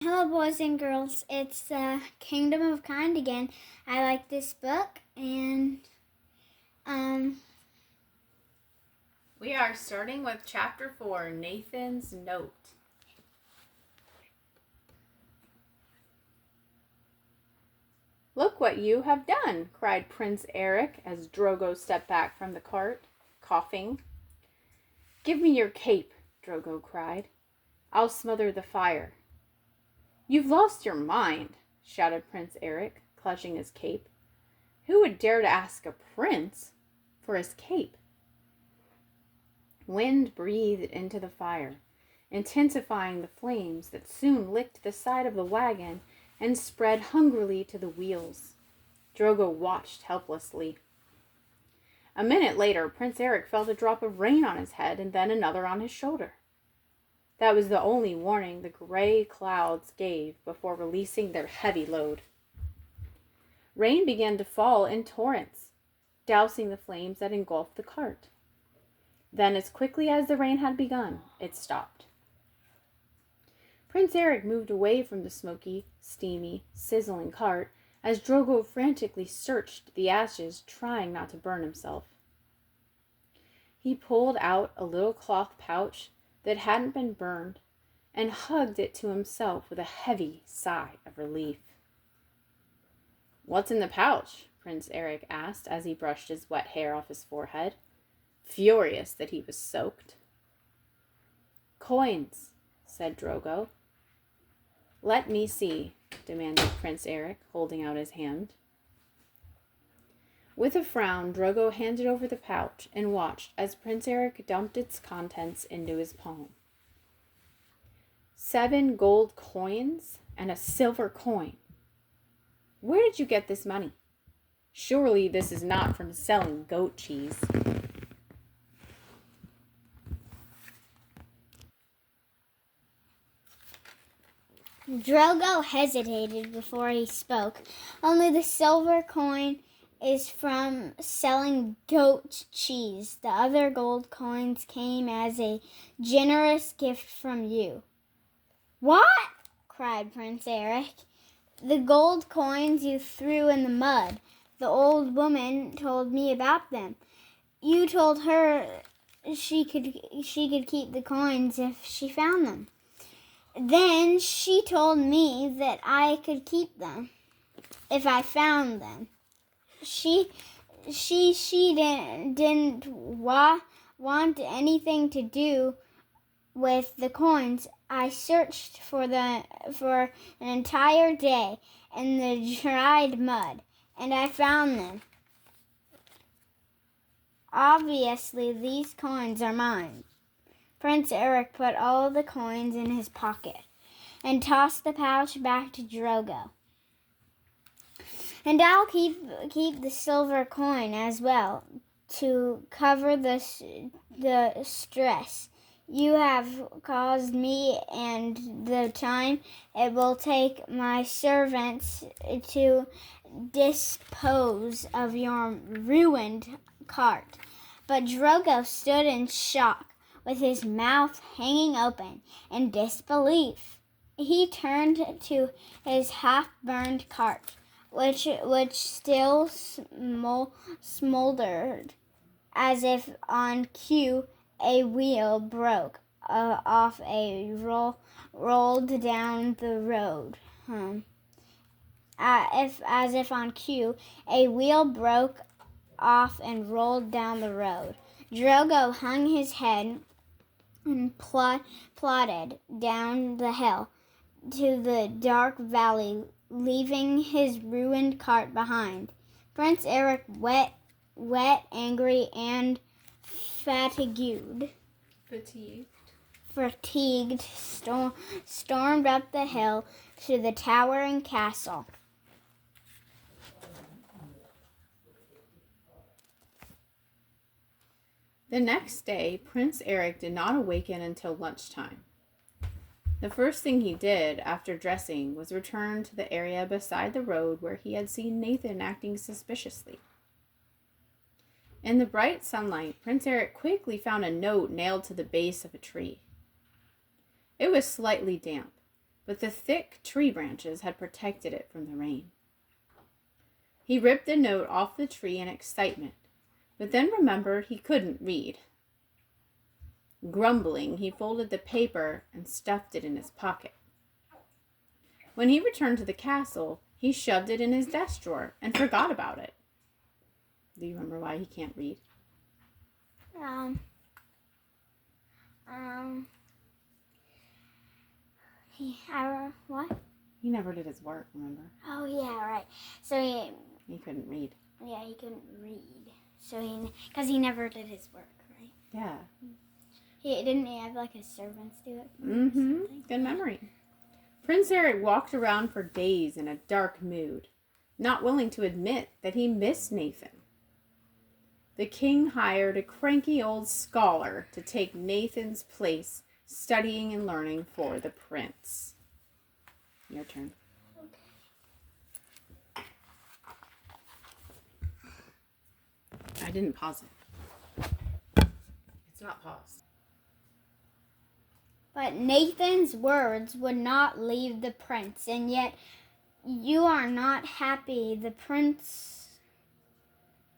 Hello, boys and girls. It's Kingdom of Kind again. I like this book, and We are starting with Chapter 4, Nathan's Note. "Look what you have done," cried Prince Eric as Drogo stepped back from the cart, coughing. "Give me your cape," Drogo cried. "I'll smother the fire." "You've lost your mind," shouted Prince Eric, clutching his cape. Who would dare to ask a prince for his cape? Wind breathed into the fire, intensifying the flames that soon licked the side of the wagon and spread hungrily to the wheels. Drogo watched helplessly. A minute later, Prince Eric felt a drop of rain on his head and then another on his shoulder. That was the only warning the gray clouds gave before releasing their heavy load. Rain began to fall in torrents, dousing the flames that engulfed the cart. Then, as quickly as the rain had begun, it stopped. Prince Eric moved away from the smoky, steamy, sizzling cart as Drogo frantically searched the ashes, trying not to burn himself. He pulled out a little cloth pouch that hadn't been burned and hugged it to himself with a heavy sigh of relief. "What's in the pouch?" Prince Eric asked as he brushed his wet hair off his forehead, furious that he was soaked. "Coins," said Drogo. "Let me see," demanded Prince Eric, holding out his hand. With a frown, Drogo handed over the pouch and watched as Prince Eric dumped its contents into his palm. 7 gold coins and a silver coin. Where did you get this money? Surely this is not from selling goat cheese. Drogo hesitated before he spoke. Only the silver coin is from selling goat cheese. The other gold coins came as a generous gift from you. What? Cried Prince Eric. The gold coins you threw in the mud. The old woman told me about them. You told her she could keep the coins if she found them. Then she told me that I could keep them if I found them. She didn't want anything to do with the coins. I searched for an entire day in the dried mud, and I found them. Obviously, these coins are mine." Prince Eric put all the coins in his pocket and tossed the pouch back to Drogo. "And I'll keep the silver coin as well, to cover the stress you have caused me and the time it will take my servants to dispose of your ruined cart." But Drogo stood in shock, with his mouth hanging open in disbelief. He turned to his half-burned cart, which still smoldered. As if on cue, a wheel broke off and rolled down the road. As if on cue, a wheel broke off and rolled down the road. Drogo hung his head and plodded down the hill to the dark valley, leaving his ruined cart behind. Prince Eric, wet, angry, and fatigued, stormed up the hill to the towering castle. The next day, Prince Eric did not awaken until lunchtime. The first thing he did after dressing was return to the area beside the road where he had seen Nathan acting suspiciously. In the bright sunlight, Prince Eric quickly found a note nailed to the base of a tree. It was slightly damp, but the thick tree branches had protected it from the rain. He ripped the note off the tree in excitement, but then remembered he couldn't read. Grumbling, he folded the paper and stuffed it in his pocket. When he returned to the castle, he shoved it in his desk drawer and forgot about it. Do you remember why he can't read? What? He never did his work, remember? Oh, yeah, right. So he couldn't read. Yeah, he couldn't read. So because he never did his work, right? Yeah. Didn't he have like his servants do it? Mm-hmm. Good memory. Prince Eric walked around for days in a dark mood, not willing to admit that he missed Nathan. The king hired a cranky old scholar to take Nathan's place, studying and learning for the prince. Your turn. Okay. I didn't pause it. It's not paused. But Nathan's words would not leave the prince, and yet you are not happy. The prince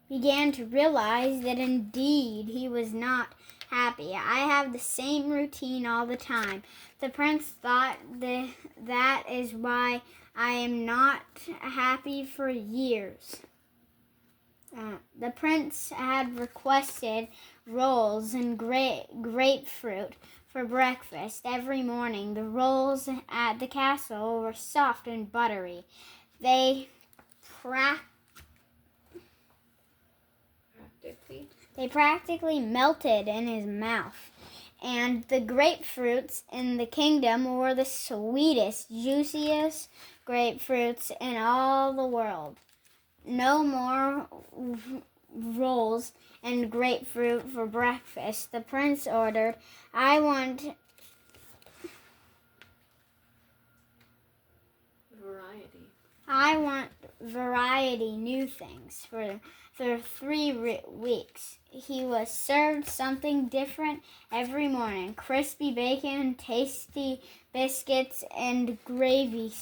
began to realize that indeed he was not happy. I have the same routine all the time. The prince thought that is why I am not happy for years. The prince had requested rolls and grapefruit for breakfast every morning. The rolls at the castle were soft and buttery. They practically melted in his mouth. And the grapefruits in the kingdom were the sweetest, juiciest grapefruits in all the world. No more rolls and grapefruit for breakfast. The prince ordered, I want variety, new things. For 3 weeks, he was served something different every morning. Crispy bacon, tasty biscuits, and gravy,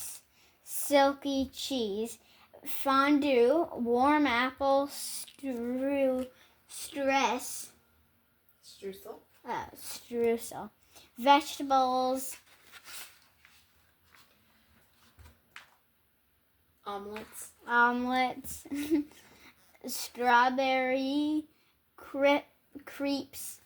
silky cheese, fondue, warm apple streusel, vegetables, omelets, strawberry crepes, crepes,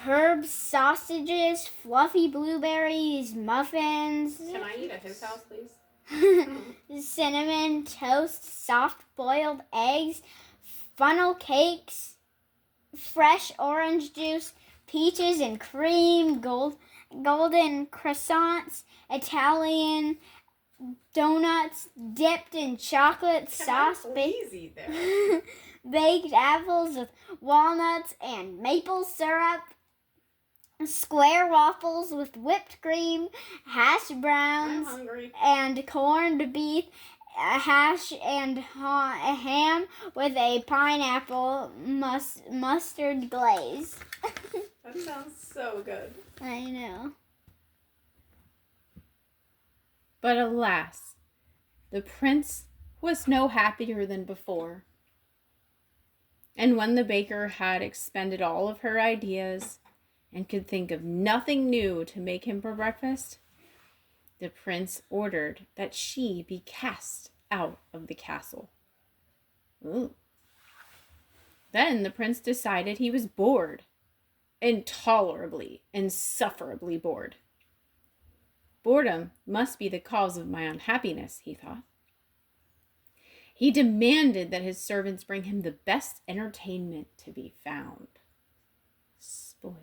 herbs, sausages, fluffy blueberries, muffins. Can I eat at his house, please? Cinnamon toast, soft-boiled eggs, funnel cakes, fresh orange juice, peaches and cream, golden croissants, Italian donuts dipped in chocolate sauce, baked apples with walnuts and maple syrup, square waffles with whipped cream, hash browns, and corned beef, hash and ham with a pineapple mustard glaze. That sounds so good. I know. But alas, the prince was no happier than before. And when the baker had expended all of her ideas and could think of nothing new to make him for breakfast, the prince ordered that she be cast out of the castle. Ooh. Then the prince decided he was bored. Intolerably, insufferably bored. Boredom must be the cause of my unhappiness, he thought. He demanded that his servants bring him the best entertainment to be found. Spoiled.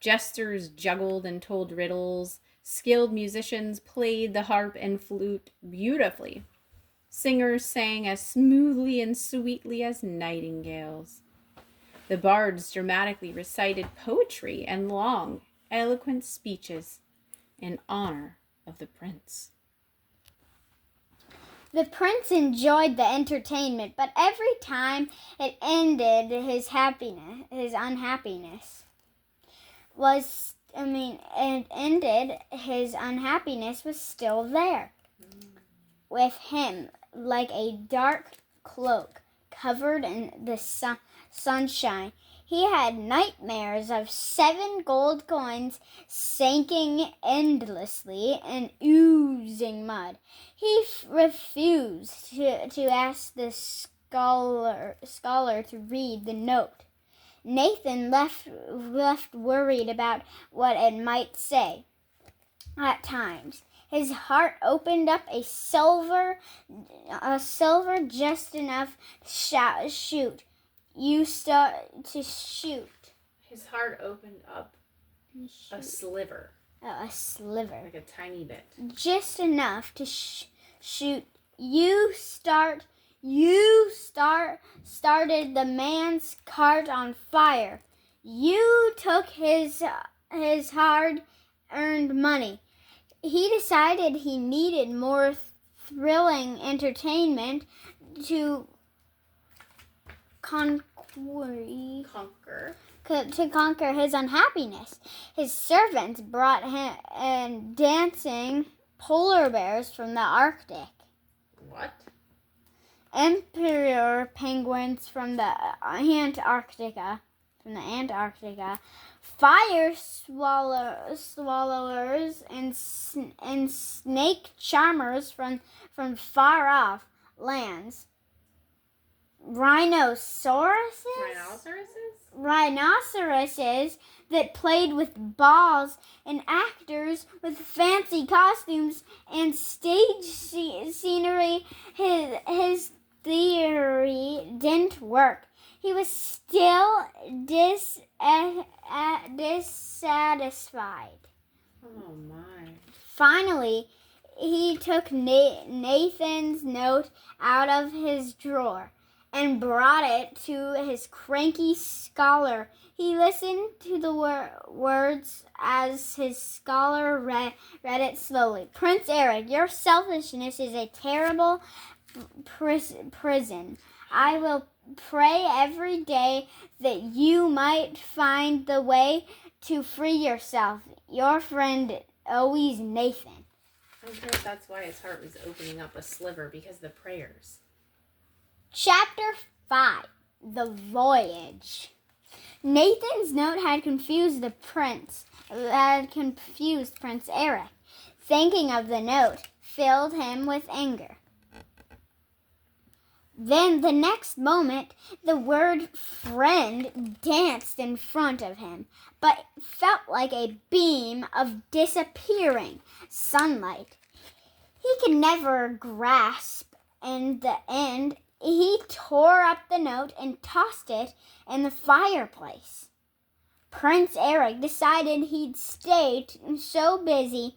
Jesters juggled and told riddles. Skilled musicians played the harp and flute beautifully. Singers sang as smoothly and sweetly as nightingales. The bards dramatically recited poetry and long, eloquent speeches in honor of the prince. The prince enjoyed the entertainment, but every time it ended, his unhappiness was still there with him, like a dark cloak covered in the sunshine. He had nightmares of 7 gold coins sinking endlessly and oozing mud. He refused to ask the scholar to read the note. Nathan left worried about what it might say. At times, his heart opened up a silver just enough to shoot. His heart opened up a sliver. A sliver. Like a tiny bit. Just enough to shoot. Started the man's cart on fire. You took his hard-earned money. He decided he needed more thrilling entertainment to conquer his unhappiness. His servants brought him dancing polar bears from the Arctic. What? Emperor penguins from the Antarctica. Fire swallowers and snake charmers from far off lands. Rhinoceroses that played with balls, and actors with fancy costumes and stage scenery. His theory didn't work. He was still dissatisfied. Oh my. Finally, he took Nathan's note out of his drawer and brought it to his cranky scholar. He listened to the words as his scholar read it slowly. Prince Eric, your selfishness is a terrible prison. I will pray every day that you might find the way to free yourself. Your friend, always Nathan. I'm sure that's why his heart was opening up a sliver, because of the prayers. Chapter 5. The Voyage. Nathan's note had confused Prince Eric. Thinking of the note filled him with anger. Then the next moment, the word friend danced in front of him, but felt like a beam of disappearing sunlight he could never grasp. In the end, he tore up the note and tossed it in the fireplace. Prince Eric decided he'd stay so busy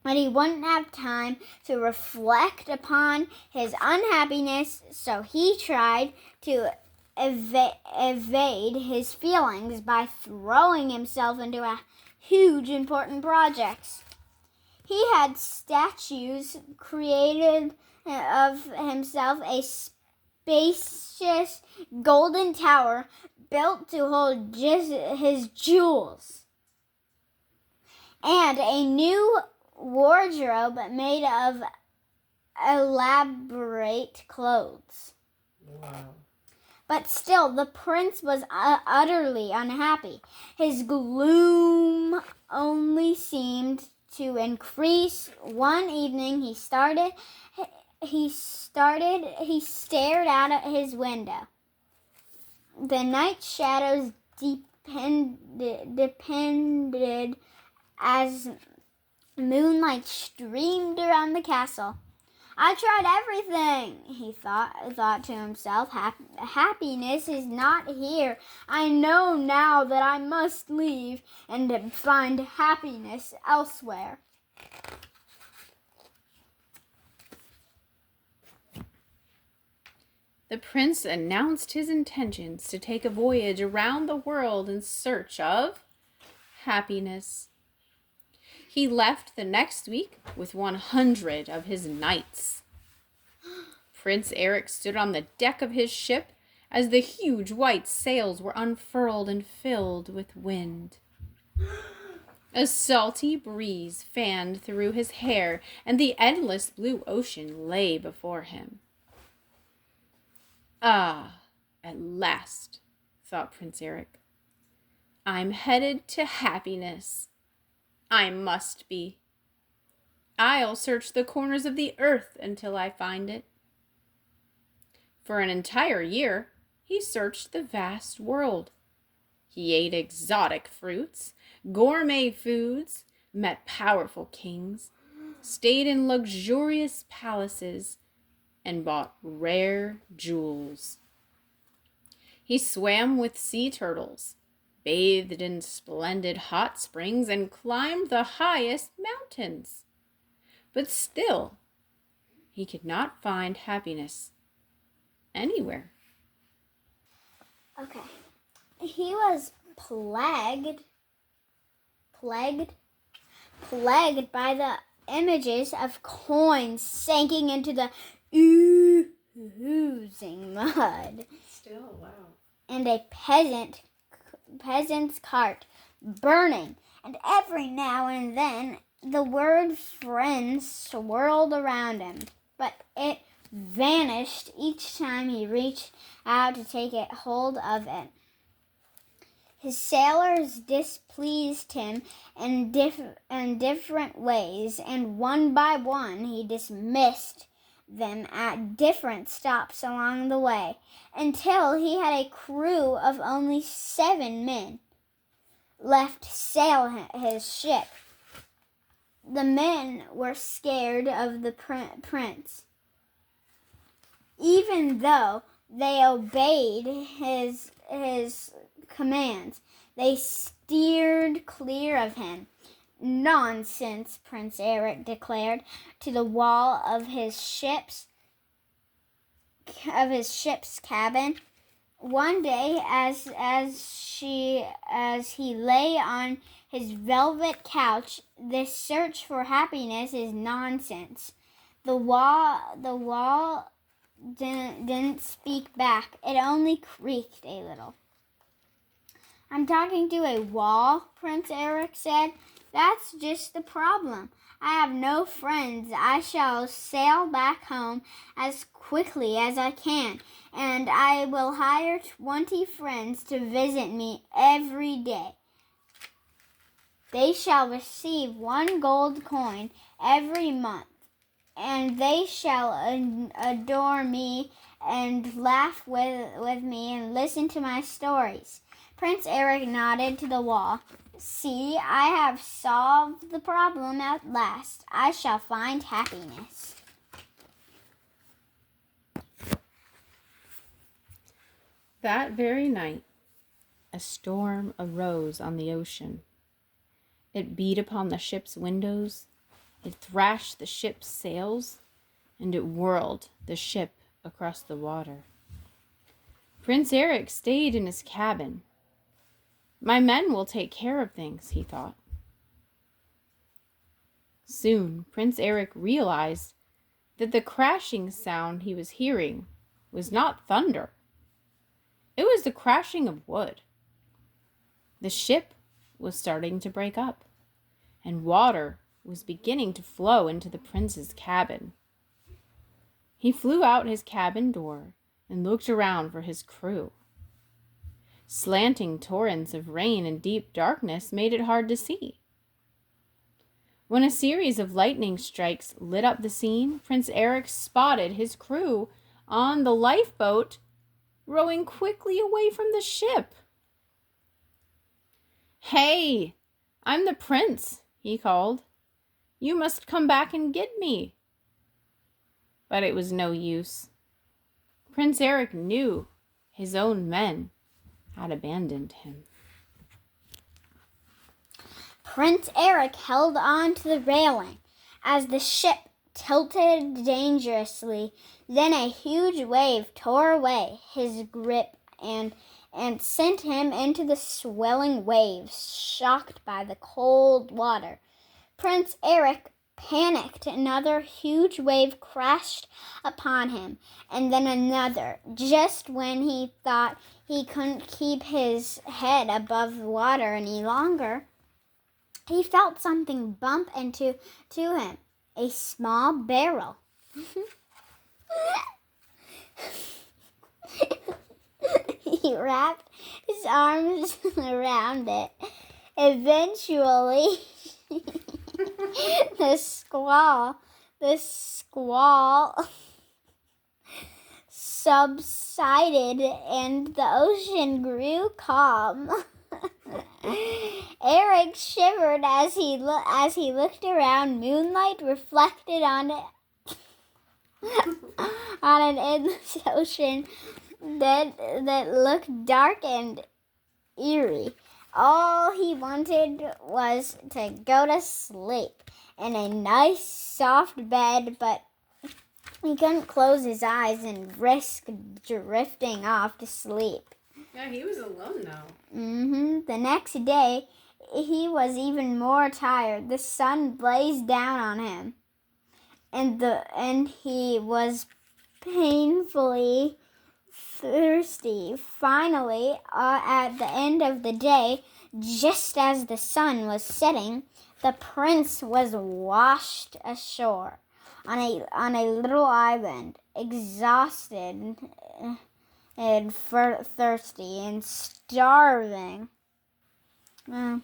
that he wouldn't have time to reflect upon his unhappiness, so he tried to evade his feelings by throwing himself into a huge important projects. He had statues created of himself, a spacious golden tower built to hold just his jewels, and a new wardrobe made of elaborate clothes. Wow. But still, the prince was utterly unhappy. His gloom only seemed to increase. One evening, he stared out at his window. The night shadows depended as moonlight streamed around the castle. I tried everything, he thought to himself. Happiness is not here. I know now that I must leave and find happiness elsewhere. The prince announced his intentions to take a voyage around the world in search of happiness. He left the next week with 100 of his knights. Prince Eric stood on the deck of his ship as the huge white sails were unfurled and filled with wind. A salty breeze fanned through his hair, and the endless blue ocean lay before him. Ah, at last, thought Prince Eric. I'm headed to happiness. I must be. I'll search the corners of the earth until I find it. For an entire year, he searched the vast world. He ate exotic fruits, gourmet foods, met powerful kings, stayed in luxurious palaces, and bought rare jewels. He swam with sea turtles, bathed in splendid hot springs, and climbed the highest mountains. But still, he could not find happiness anywhere. Okay. He was plagued by the images of coins sinking into the oozing mud. Still, wow. And a peasant's cart burning, and every now and then the word friend swirled around him, but it vanished each time he reached out to take hold of it. His sailors displeased him in different ways, and one by one he dismissed them at different stops along the way, until he had a crew of only 7 men left to sail his ship. The men were scared of the prince, even though they obeyed his commands. They steered clear of him. Nonsense, Prince Eric declared to the wall of his ship's cabin. One day, as he lay on his velvet couch, this search for happiness is nonsense. The wall didn't speak back. It only creaked a little. I'm talking to a wall, Prince Eric said. That's just the problem. I have no friends. I shall sail back home as quickly as I can, and I will hire 20 friends to visit me every day. They shall receive 1 gold coin every month, and they shall adore me and laugh with me and listen to my stories. Prince Eric nodded to the wall. See, I have solved the problem at last. I shall find happiness. That very night, a storm arose on the ocean. It beat upon the ship's windows, it thrashed the ship's sails, and it whirled the ship across the water. Prince Eric stayed in his cabin. My men will take care of things, he thought. Soon, Prince Eric realized that the crashing sound he was hearing was not thunder. It was the crashing of wood. The ship was starting to break up, and water was beginning to flow into the prince's cabin. He flew out his cabin door and looked around for his crew. Slanting torrents of rain and deep darkness made it hard to see. When a series of lightning strikes lit up the scene, Prince Eric spotted his crew on the lifeboat rowing quickly away from the ship. "Hey, I'm the prince," he called. "You must come back and get me." But it was no use. Prince Eric knew his own men had abandoned him. Prince Eric held on to the railing as the ship tilted dangerously. Then a huge wave tore away his grip and sent him into the swelling waves, shocked by the cold water. Prince Eric Panicked, another huge wave crashed upon him, and then another. Just when he thought he couldn't keep his head above water any longer, he felt something bump into him. A small barrel. He wrapped his arms around it. Eventually, the squall subsided and the ocean grew calm. Eric shivered as he looked around. Moonlight reflected on it, on an endless ocean that looked dark and eerie. All he wanted was to go to sleep in a nice soft bed, but he couldn't close his eyes and risk drifting off to sleep. Yeah, he was alone though. The next day, he was even more tired. The sun blazed down on him, and he was painfully thirsty. Finally, at the end of the day, just as the sun was setting, the prince was washed ashore on a little island, exhausted and thirsty and starving. The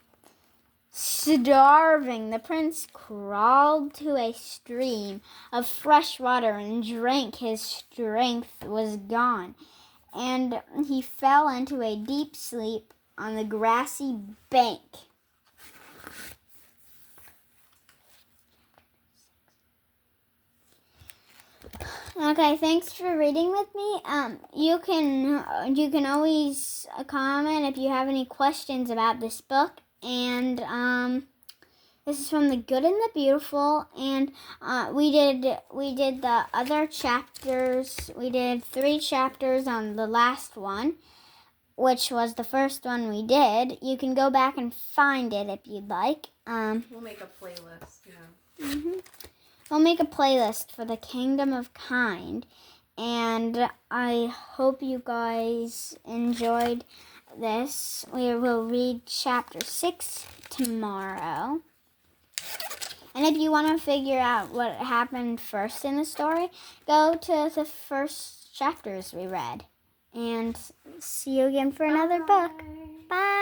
prince crawled to a stream of fresh water and drank. His strength was gone, and he fell into a deep sleep on the grassy bank. Okay, thanks for reading with me. You can always comment if you have any questions about this book. And this is from The Good and the Beautiful. And we did the other chapters. We did 3 chapters on the last one, which was the first one we did. You can go back and find it if you'd like. We'll make a playlist. Yeah. We'll make a playlist for the Kingdom of Kind, and I hope you guys enjoyed this. We will read chapter 6 tomorrow. And if you want to figure out what happened first in the story, go to the first chapters we read. And see you again for another book. Bye.